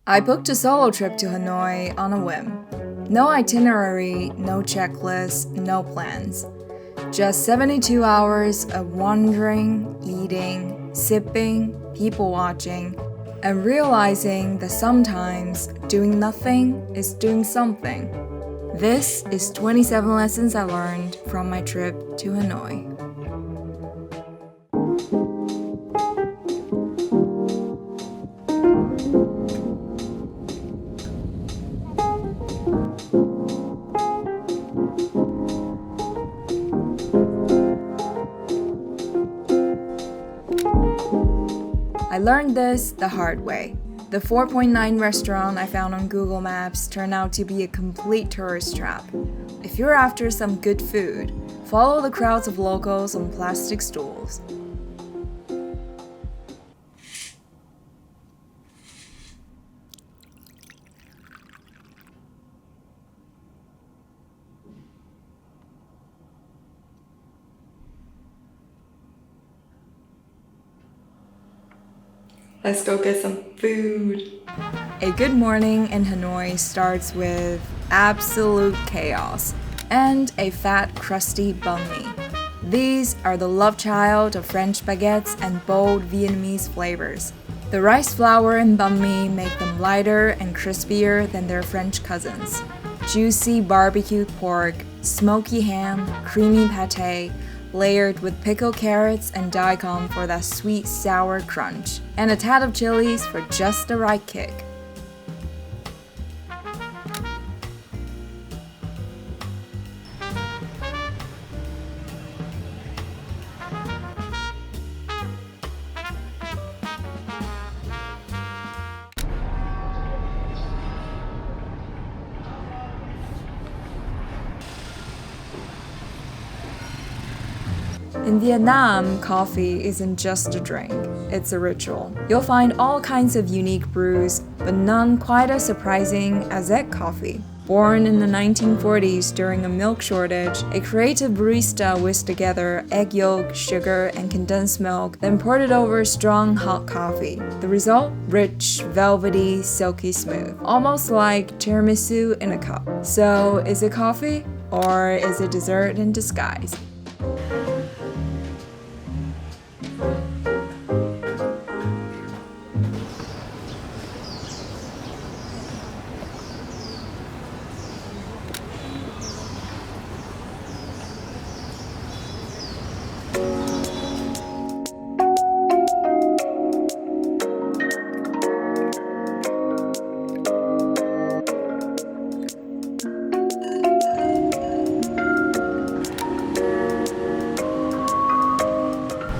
I booked a solo trip to Hanoi on a whim. No itinerary, no checklist, no plans. Just 72 hours of wandering, eating, sipping, people watching, and realizing that sometimes doing nothing is doing something. This is 27 lessons I learned from my trip to Hanoi. I learned this the hard way. The 4.9 restaurant I found on Google Maps turned out to be a complete tourist trap. If you're after some good food, follow the crowds of locals on plastic stools. Let's go get some food. A good morning in Hanoi starts with absolute chaos and a fat, crusty banh mi. These are the love child of French baguettes and bold Vietnamese flavors. The rice flour and banh mi make them lighter and crispier than their French cousins. Juicy barbecued pork, smoky ham, creamy pate, layered with pickled carrots and daikon for that sweet sour crunch, and a tad of chilies for just the right kick. In Vietnam, coffee isn't just a drink, it's a ritual. You'll find all kinds of unique brews, but none quite as surprising as egg coffee. Born in the 1940s during a milk shortage, a creative barista whisked together egg yolk, sugar, and condensed milk, then poured it over strong hot coffee. The result? Rich, velvety, silky smooth. Almost like tiramisu in a cup. So, is it coffee? Or is it dessert in disguise?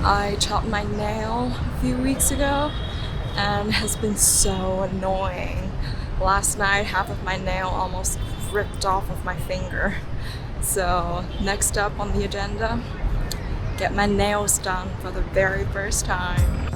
I chopped my nail a few weeks ago and it has been so annoying. Last night, half of my nail almost ripped off of my finger. So next up on the agenda, get my nails done for the very first time.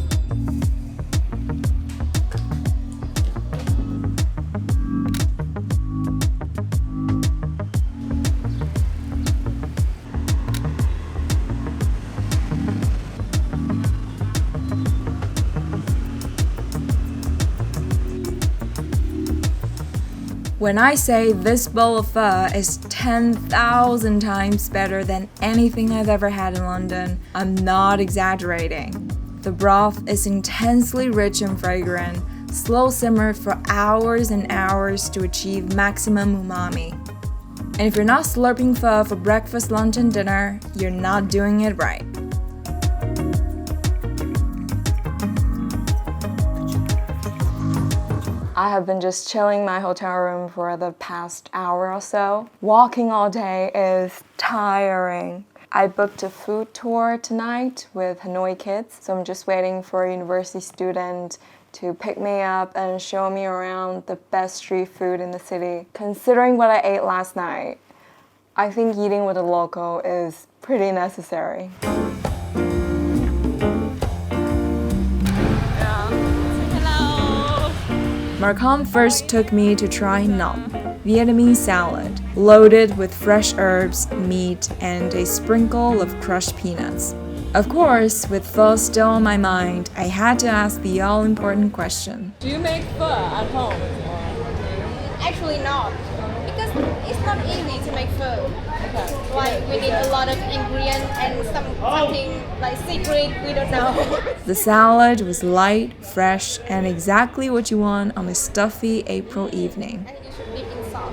When I say this bowl of pho is 10,000 times better than anything I've ever had in London, I'm not exaggerating. The broth is intensely rich and fragrant, slow simmered for hours and hours to achieve maximum umami. And if you're not slurping pho for breakfast, lunch, and dinner, you're not doing it right. I have been just chilling in my hotel room for the past hour or so. Walking all day is tiring. I booked a food tour tonight with Hanoi kids, so I'm just waiting for a university student to pick me up and show me around the best street food in the city. Considering what I ate last night, I think eating with a local is pretty necessary. Marcon first took me to try nam, Vietnamese salad, loaded with fresh herbs, meat, and a sprinkle of crushed peanuts. Of course, with pho still on my mind, I had to ask the all-important question. Do you make pho at home? Actually not, because it's not easy to make food. Okay. Like we need a lot of ingredients and something like secret we don't know. The salad was light, fresh, and exactly what you want on a stuffy April evening. And you should dip in sauce.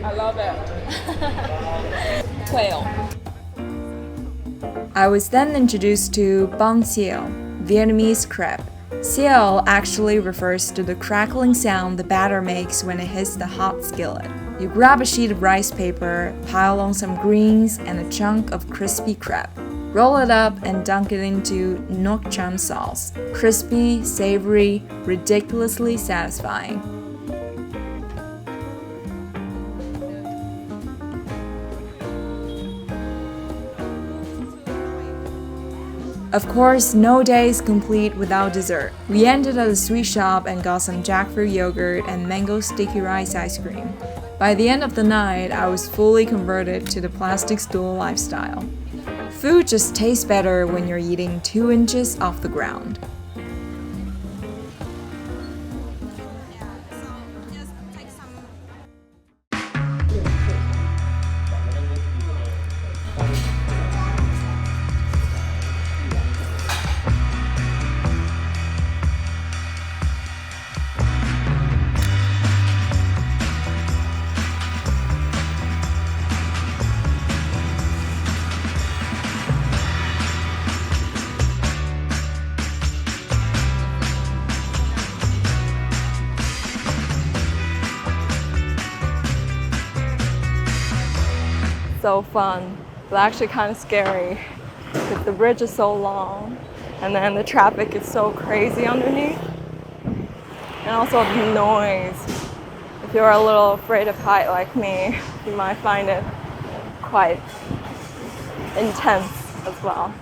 I love it. Quail. I was then introduced to banh siêu, Vietnamese crepe. Siêu actually refers to the crackling sound the batter makes when it hits the hot skillet. You grab a sheet of rice paper, pile on some greens and a chunk of crispy crepe. Roll it up and dunk it into nok cham sauce. Crispy, savory, ridiculously satisfying. Of course, no day is complete without dessert. We ended at a sweet shop and got some jackfruit yogurt and mango sticky rice ice cream. By the end of the night, I was fully converted to the plastic stool lifestyle. Food just tastes better when you're eating 2 inches off the ground. So fun, but actually kind of scary because the bridge is so long and then the traffic is so crazy underneath. And also the noise. If you're a little afraid of height like me, you might find it quite intense as well.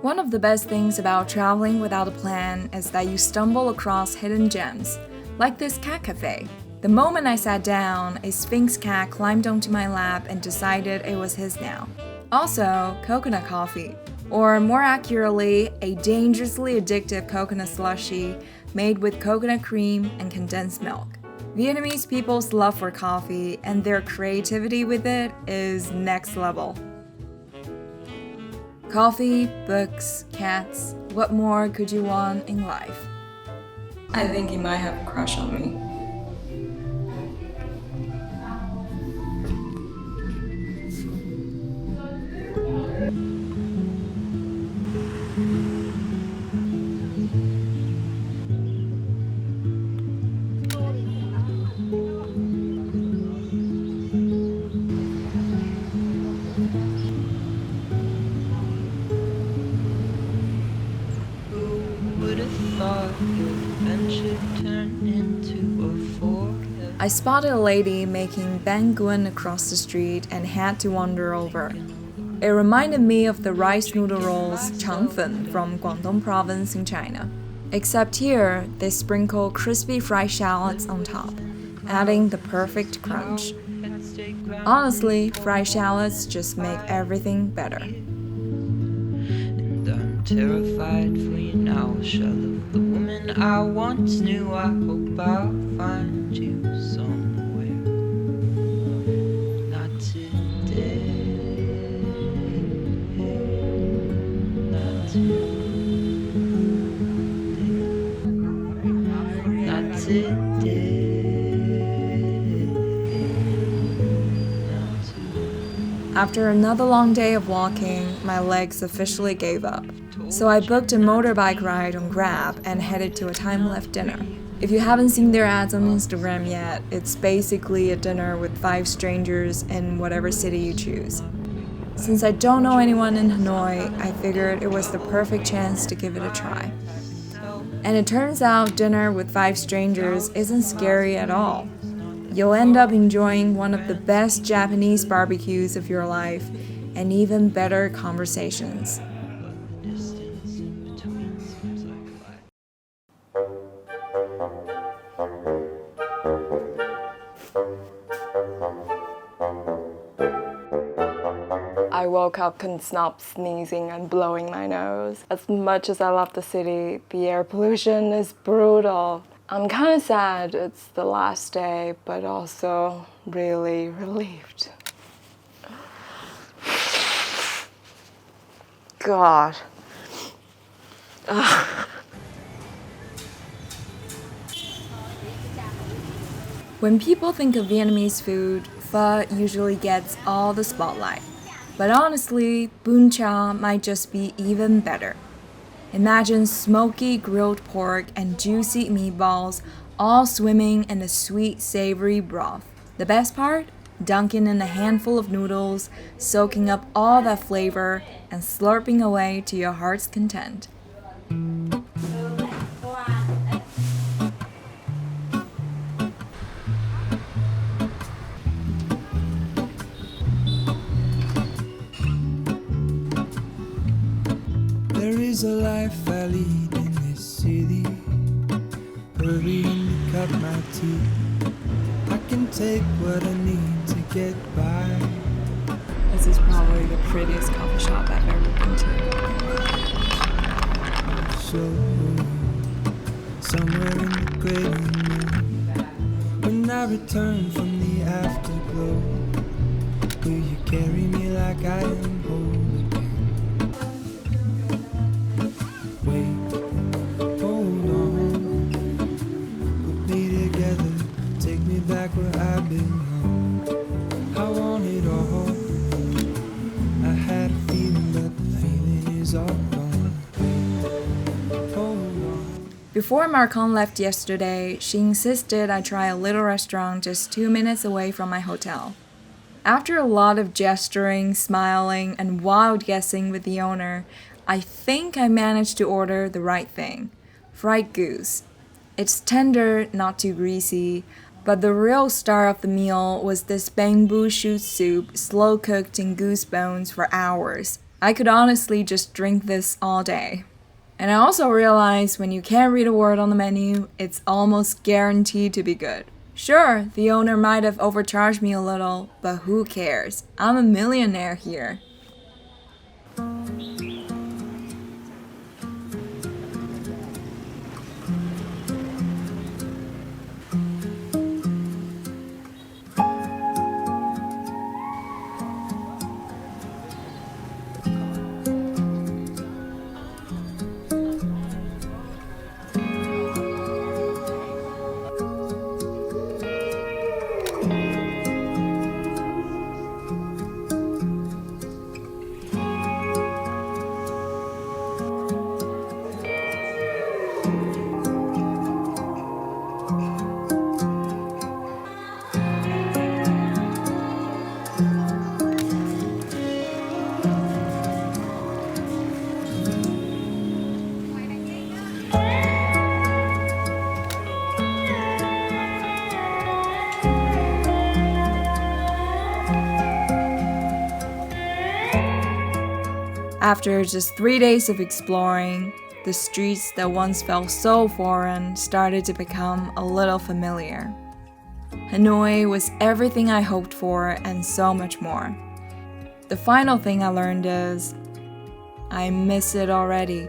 One of the best things about traveling without a plan is that you stumble across hidden gems, like this cat cafe. The moment I sat down, a Sphinx cat climbed onto my lap and decided it was his now. Also, coconut coffee, or more accurately, a dangerously addictive coconut slushy made with coconut cream and condensed milk. Vietnamese people's love for coffee and their creativity with it is next level. Coffee, books, cats, what more could you want in life? I think he might have a crush on me. I spotted a lady making banh nguyen across the street and had to wander over. It reminded me of the rice noodle rolls changfen from Guangdong province in China. Except here, they sprinkle crispy fried shallots on top, adding the perfect crunch. Honestly, fried shallots just make everything better. Terrified for you now, shall of the woman I once knew. I hope I'll find you somewhere. Not today. Not today. Not today. After another long day of walking, my legs officially gave up. So I booked a motorbike ride on Grab and headed to a time-left dinner. If you haven't seen their ads on Instagram yet, it's basically a dinner with 5 strangers in whatever city you choose. Since I don't know anyone in Hanoi, I figured it was the perfect chance to give it a try. And it turns out dinner with 5 strangers isn't scary at all. You'll end up enjoying one of the best Japanese barbecues of your life and even better conversations. I woke up, couldn't stop sneezing and blowing my nose. As much as I love the city, the air pollution is brutal. I'm kind of sad it's the last day, but also really relieved. God. Ugh. When people think of Vietnamese food, pho usually gets all the spotlight. But honestly, bún chả might just be even better. Imagine smoky grilled pork and juicy meatballs all swimming in a sweet, savory broth. The best part? Dunking in a handful of noodles, soaking up all that flavor, and slurping away to your heart's content. There is a life I lead in this city, hurrying to cut my teeth. I can take what I need to get by. This is probably the prettiest coffee shop I've ever been to. So, somewhere in the great unknown, when I return from the afterglow, will you carry me like I am whole again? Wait, hold on, put me together, take me back where I belong. I want it all. I had a feeling, but the feeling is all gone. Wait, hold on. Before Marcon left yesterday, she insisted I try a little restaurant just 2 minutes away from my hotel. After a lot of gesturing, smiling, and wild guessing with the owner, I think I managed to order the right thing: fried goose. It's tender, not too greasy, but the real star of the meal was this bamboo shoot soup slow cooked in goose bones for hours. I could honestly just drink this all day. And I also realized when you can't read a word on the menu, it's almost guaranteed to be good. Sure, the owner might have overcharged me a little, but who cares? I'm a millionaire here. After just 3 days of exploring, the streets that once felt so foreign started to become a little familiar. Hanoi was everything I hoped for and so much more. The final thing I learned is, I miss it already.